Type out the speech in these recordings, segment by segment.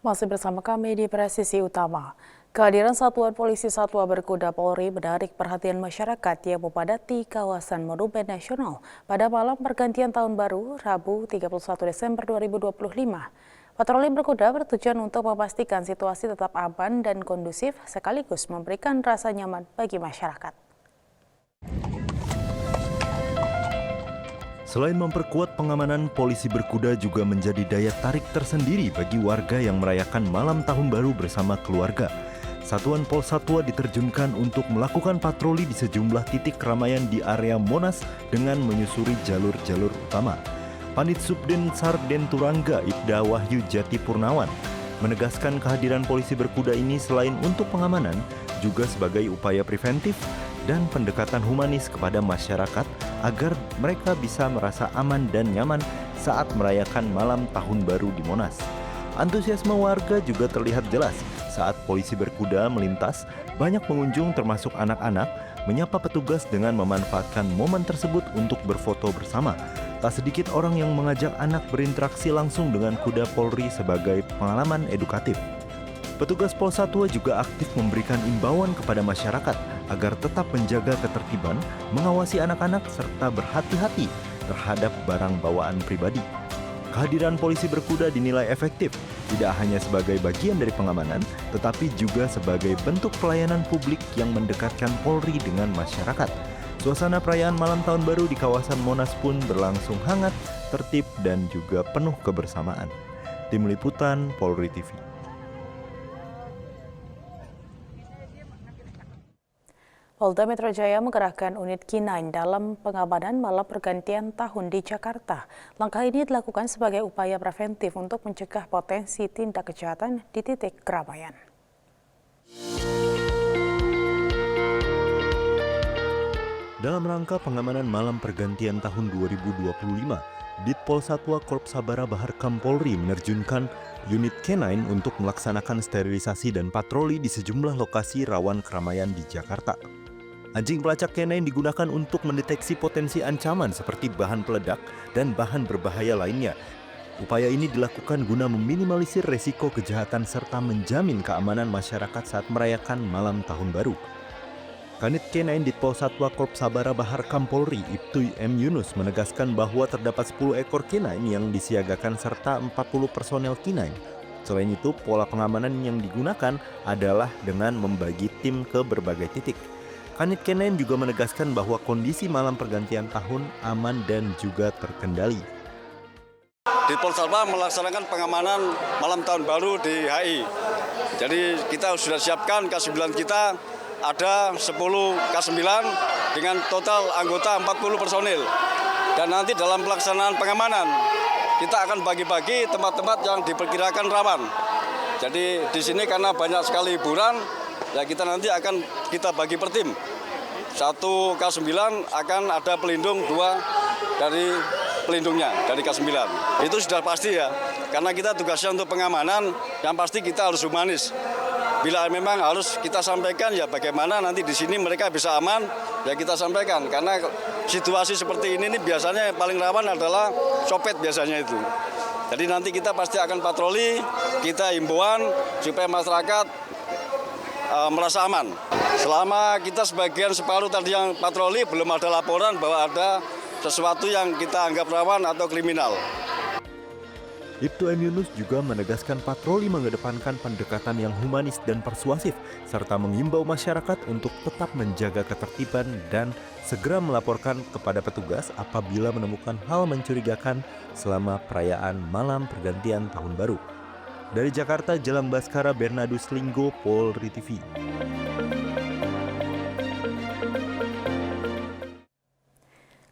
Masih bersama kami di Presisi Utama. Kehadiran Satuan Polisi Satwa Berkuda Polri menarik perhatian masyarakat yang memadati kawasan Monumen Nasional pada malam pergantian Tahun Baru, Rabu 31 Desember 2025. Patroli berkuda bertujuan untuk memastikan situasi tetap aman dan kondusif sekaligus memberikan rasa nyaman bagi masyarakat. Selain memperkuat pengamanan, polisi berkuda juga menjadi daya tarik tersendiri bagi warga yang merayakan malam tahun baru bersama keluarga. Satuan Polsatwa diterjunkan untuk melakukan patroli di sejumlah titik keramaian di area Monas dengan menyusuri jalur-jalur utama. Panit Subdin Sarden Turangga Ibda Wahyu Jati Purnawan menegaskan kehadiran polisi berkuda ini selain untuk pengamanan, juga sebagai upaya preventif dan pendekatan humanis kepada masyarakat agar mereka bisa merasa aman dan nyaman saat merayakan malam tahun baru di Monas. Antusiasme warga juga terlihat jelas saat polisi berkuda melintas, banyak pengunjung termasuk anak-anak menyapa petugas dengan memanfaatkan momen tersebut untuk berfoto bersama. Tak sedikit orang yang mengajak anak berinteraksi langsung dengan kuda Polri sebagai pengalaman edukatif. Petugas Polsatwa juga aktif memberikan imbauan kepada masyarakat agar tetap menjaga ketertiban, mengawasi anak-anak serta berhati-hati terhadap barang bawaan pribadi. Kehadiran polisi berkuda dinilai efektif, tidak hanya sebagai bagian dari pengamanan, tetapi juga sebagai bentuk pelayanan publik yang mendekatkan Polri dengan masyarakat. Suasana perayaan malam tahun baru di kawasan Monas pun berlangsung hangat, tertib, dan juga penuh kebersamaan. Tim Liputan Polri TV. Polda Metro Jaya mengerahkan unit K9 dalam pengamanan malam pergantian tahun di Jakarta. Langkah ini dilakukan sebagai upaya preventif untuk mencegah potensi tindak kejahatan di titik keramaian. Dalam rangka pengamanan malam pergantian tahun 2025, Ditpol Satwa Korps Sabara Bahar Kam Polri menerjunkan unit K9 untuk melaksanakan sterilisasi dan patroli di sejumlah lokasi rawan keramaian di Jakarta. Anjing pelacak K9 digunakan untuk mendeteksi potensi ancaman seperti bahan peledak dan bahan berbahaya lainnya. Upaya ini dilakukan guna meminimalisir resiko kejahatan serta menjamin keamanan masyarakat saat merayakan malam tahun baru. Kanit K9 Ditpol Satwa Korps Sabara Bahar Kam Polri Ibtu M. Yunus menegaskan bahwa terdapat 10 ekor K9 yang disiagakan serta 40 personel K9. Selain itu, pola pengamanan yang digunakan adalah dengan membagi tim ke berbagai titik. Kanit K9 juga menegaskan bahwa kondisi malam pergantian tahun aman dan juga terkendali. Ditpol Satwa melaksanakan pengamanan malam tahun baru di HI. Jadi kita sudah siapkan K9 kita ada 10 K9 dengan total anggota 40 personil. Dan nanti dalam pelaksanaan pengamanan kita akan bagi-bagi tempat-tempat yang diperkirakan rawan. Jadi di sini karena banyak sekali hiburan, ya kita nanti akan kita bagi per tim. 1 K9 akan ada pelindung, 2 dari pelindungnya, dari K9. Itu sudah pasti ya, karena kita tugasnya untuk pengamanan, yang pasti kita harus humanis. Bila memang harus kita sampaikan ya bagaimana nanti di sini mereka bisa aman, ya kita sampaikan. Karena situasi seperti ini biasanya yang paling rawan adalah copet biasanya itu. Jadi nanti kita pasti akan patroli, kita himbauan supaya masyarakat merasa aman. Selama kita sebagian separuh tadi yang patroli belum ada laporan bahwa ada sesuatu yang kita anggap rawan atau kriminal. Ibtu M. Yunus juga menegaskan patroli mengedepankan pendekatan yang humanis dan persuasif, serta mengimbau masyarakat untuk tetap menjaga ketertiban dan segera melaporkan kepada petugas apabila menemukan hal mencurigakan selama perayaan malam pergantian tahun baru. Dari Jakarta, Jelang Baskara Bernardus Linggo, Polri TV.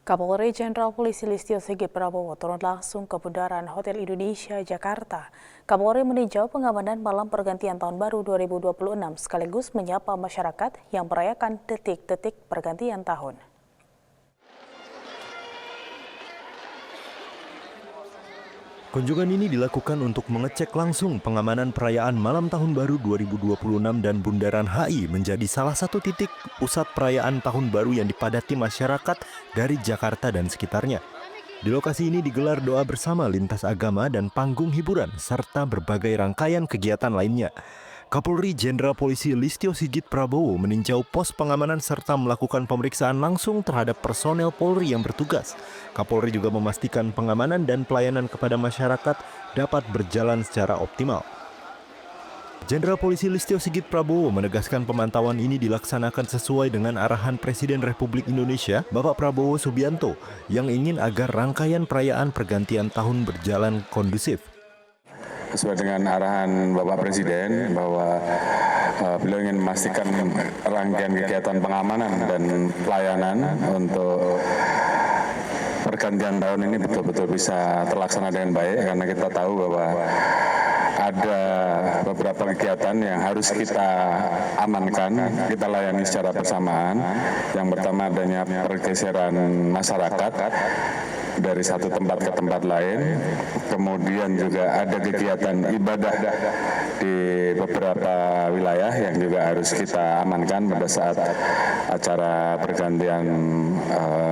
Kapolri Jenderal Polisi Listio Sigit Prabowo turun langsung ke Bundaran Hotel Indonesia, Jakarta. Kapolri meninjau pengamanan malam pergantian tahun baru 2026 sekaligus menyapa masyarakat yang merayakan detik-detik pergantian tahun. Kunjungan ini dilakukan untuk mengecek langsung pengamanan perayaan malam tahun baru 2026 dan Bundaran HI menjadi salah satu titik pusat perayaan tahun baru yang dipadati masyarakat dari Jakarta dan sekitarnya. Di lokasi ini digelar doa bersama lintas agama dan panggung hiburan, serta berbagai rangkaian kegiatan lainnya. Kapolri Jenderal Polisi Listio Sigit Prabowo meninjau pos pengamanan serta melakukan pemeriksaan langsung terhadap personel Polri yang bertugas. Kapolri juga memastikan pengamanan dan pelayanan kepada masyarakat dapat berjalan secara optimal. Jenderal Polisi Listio Sigit Prabowo menegaskan pemantauan ini dilaksanakan sesuai dengan arahan Presiden Republik Indonesia, Bapak Prabowo Subianto, yang ingin agar rangkaian perayaan pergantian tahun berjalan kondusif. Sesuai dengan arahan Bapak Presiden bahwa beliau ingin memastikan rangkaian kegiatan pengamanan dan pelayanan untuk pergantian tahun ini betul-betul bisa terlaksana dengan baik, karena kita tahu bahwa ada beberapa kegiatan yang harus kita amankan, kita layani secara bersamaan. Yang pertama adanya pergeseran masyarakat dari satu tempat ke tempat lain, kemudian juga ada kegiatan ibadah di beberapa wilayah yang juga harus kita amankan pada saat acara pergantian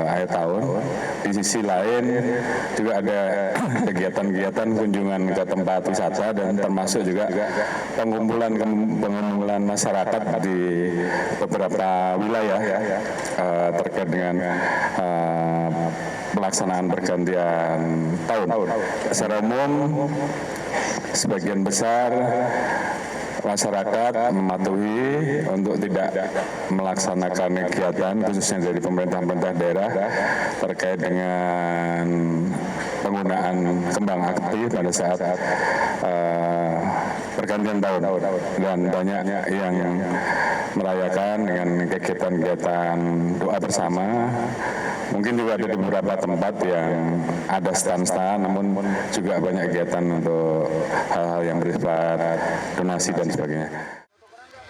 akhir tahun. Di sisi lain juga ada kegiatan-kegiatan kunjungan ke tempat wisata dan termasuk juga pengumpulan masyarakat di beberapa wilayah terkait dengan pelaksanaan pergantian tahun. Secara umum, sebagian besar masyarakat mematuhi untuk tidak melaksanakan kegiatan khususnya dari pemerintah daerah terkait dengan penggunaan kembang api pada saat pergantian tahun, dan banyak yang merayakan dengan kegiatan-kegiatan doa bersama. Mungkin juga ada di beberapa tempat yang ada stand-stand, namun juga banyak kegiatan untuk hal-hal yang bersifat donasi dan sebagainya.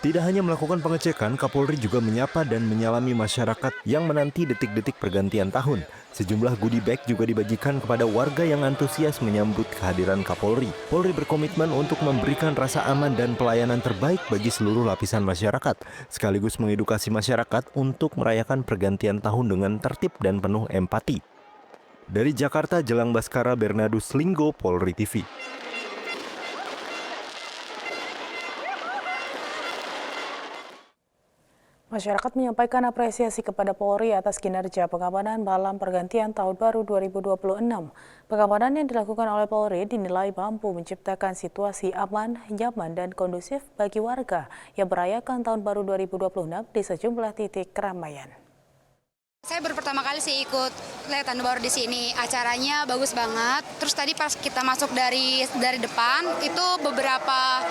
Tidak hanya melakukan pengecekan, Kapolri juga menyapa dan menyalami masyarakat yang menanti detik-detik pergantian tahun. Sejumlah goodie bag juga dibagikan kepada warga yang antusias menyambut kehadiran Kapolri. Polri berkomitmen untuk memberikan rasa aman dan pelayanan terbaik bagi seluruh lapisan masyarakat, sekaligus mengedukasi masyarakat untuk merayakan pergantian tahun dengan tertib dan penuh empati. Dari Jakarta, Jelang Baskara Bernardus Linggo, Polri TV. Masyarakat menyampaikan apresiasi kepada Polri atas kinerja pengamanan malam pergantian tahun baru 2026. Pengamanan yang dilakukan oleh Polri dinilai mampu menciptakan situasi aman, nyaman, dan kondusif bagi warga yang merayakan tahun baru 2026 di sejumlah titik keramaian. Saya baru pertama kali sih ikut lihat tahun baru di sini. Acaranya bagus banget. Terus tadi pas kita masuk dari depan itu beberapa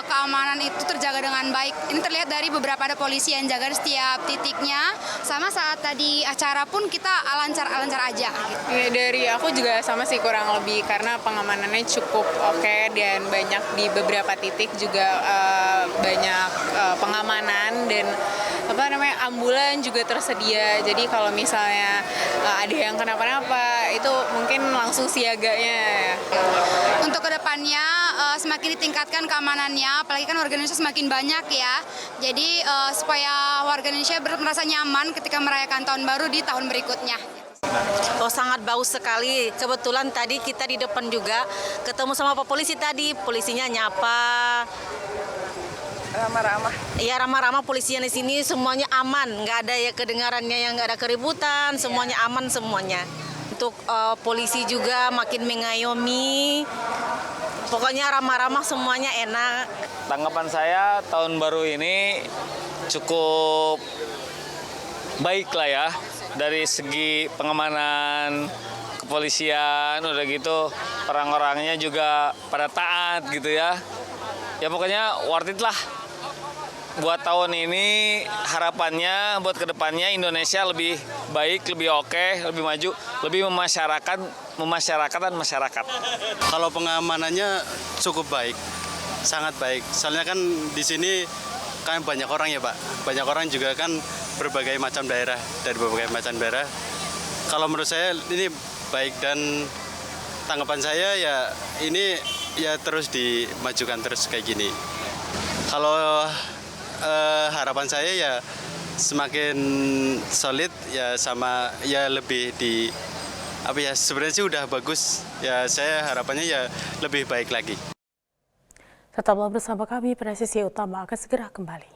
keamanan itu terjaga dengan baik. Ini terlihat dari beberapa ada polisi yang jaga di setiap titiknya. Sama saat tadi acara pun kita lancar aja. Gitu. Ya, dari aku juga sama sih kurang lebih karena pengamanannya cukup oke, dan banyak di beberapa titik juga banyak pengamanan dan ambulan juga tersedia. Jadi kalau misalnya ada yang kenapa-napa itu mungkin langsung siaganya. Untuk kedepannya semakin ditingkatkan keamanannya, apalagi kan warga Indonesia semakin banyak ya. Jadi supaya warga Indonesia merasa nyaman ketika merayakan tahun baru di tahun berikutnya. Oh, sangat bagus sekali. Kebetulan tadi kita di depan juga ketemu sama Pak Polisi tadi. Polisinya nyapa. Ramah-ramah. Iya, ramah-ramah. Polisinya di sini semuanya aman. Nggak ada ya kedengarannya yang nggak ada keributan. Semuanya aman semuanya. Untuk polisi juga makin mengayomi. Pokoknya ramah-ramah, semuanya enak. Tanggapan saya tahun baru ini cukup baik lah ya. Dari segi pengamanan, kepolisian, udah gitu orang-orangnya juga pada taat gitu ya. Ya pokoknya worth it lah. Buat tahun ini harapannya buat kedepannya Indonesia lebih baik, lebih oke, lebih maju, lebih memasyarakatan masyarakat. Kalau pengamanannya cukup baik, sangat baik. Soalnya kan di sini kan banyak orang ya Pak, banyak orang juga kan berbagai macam daerah, dari berbagai macam daerah. Kalau menurut saya ini baik, dan tanggapan saya ya ini ya terus dimajukan terus kayak gini. Kalau harapan saya ya semakin solid ya, sama ya lebih apa ya, sebenarnya sih udah bagus. Ya saya harapannya ya lebih baik lagi. Tetaplah bersama kami, Presisi Utama akan segera kembali.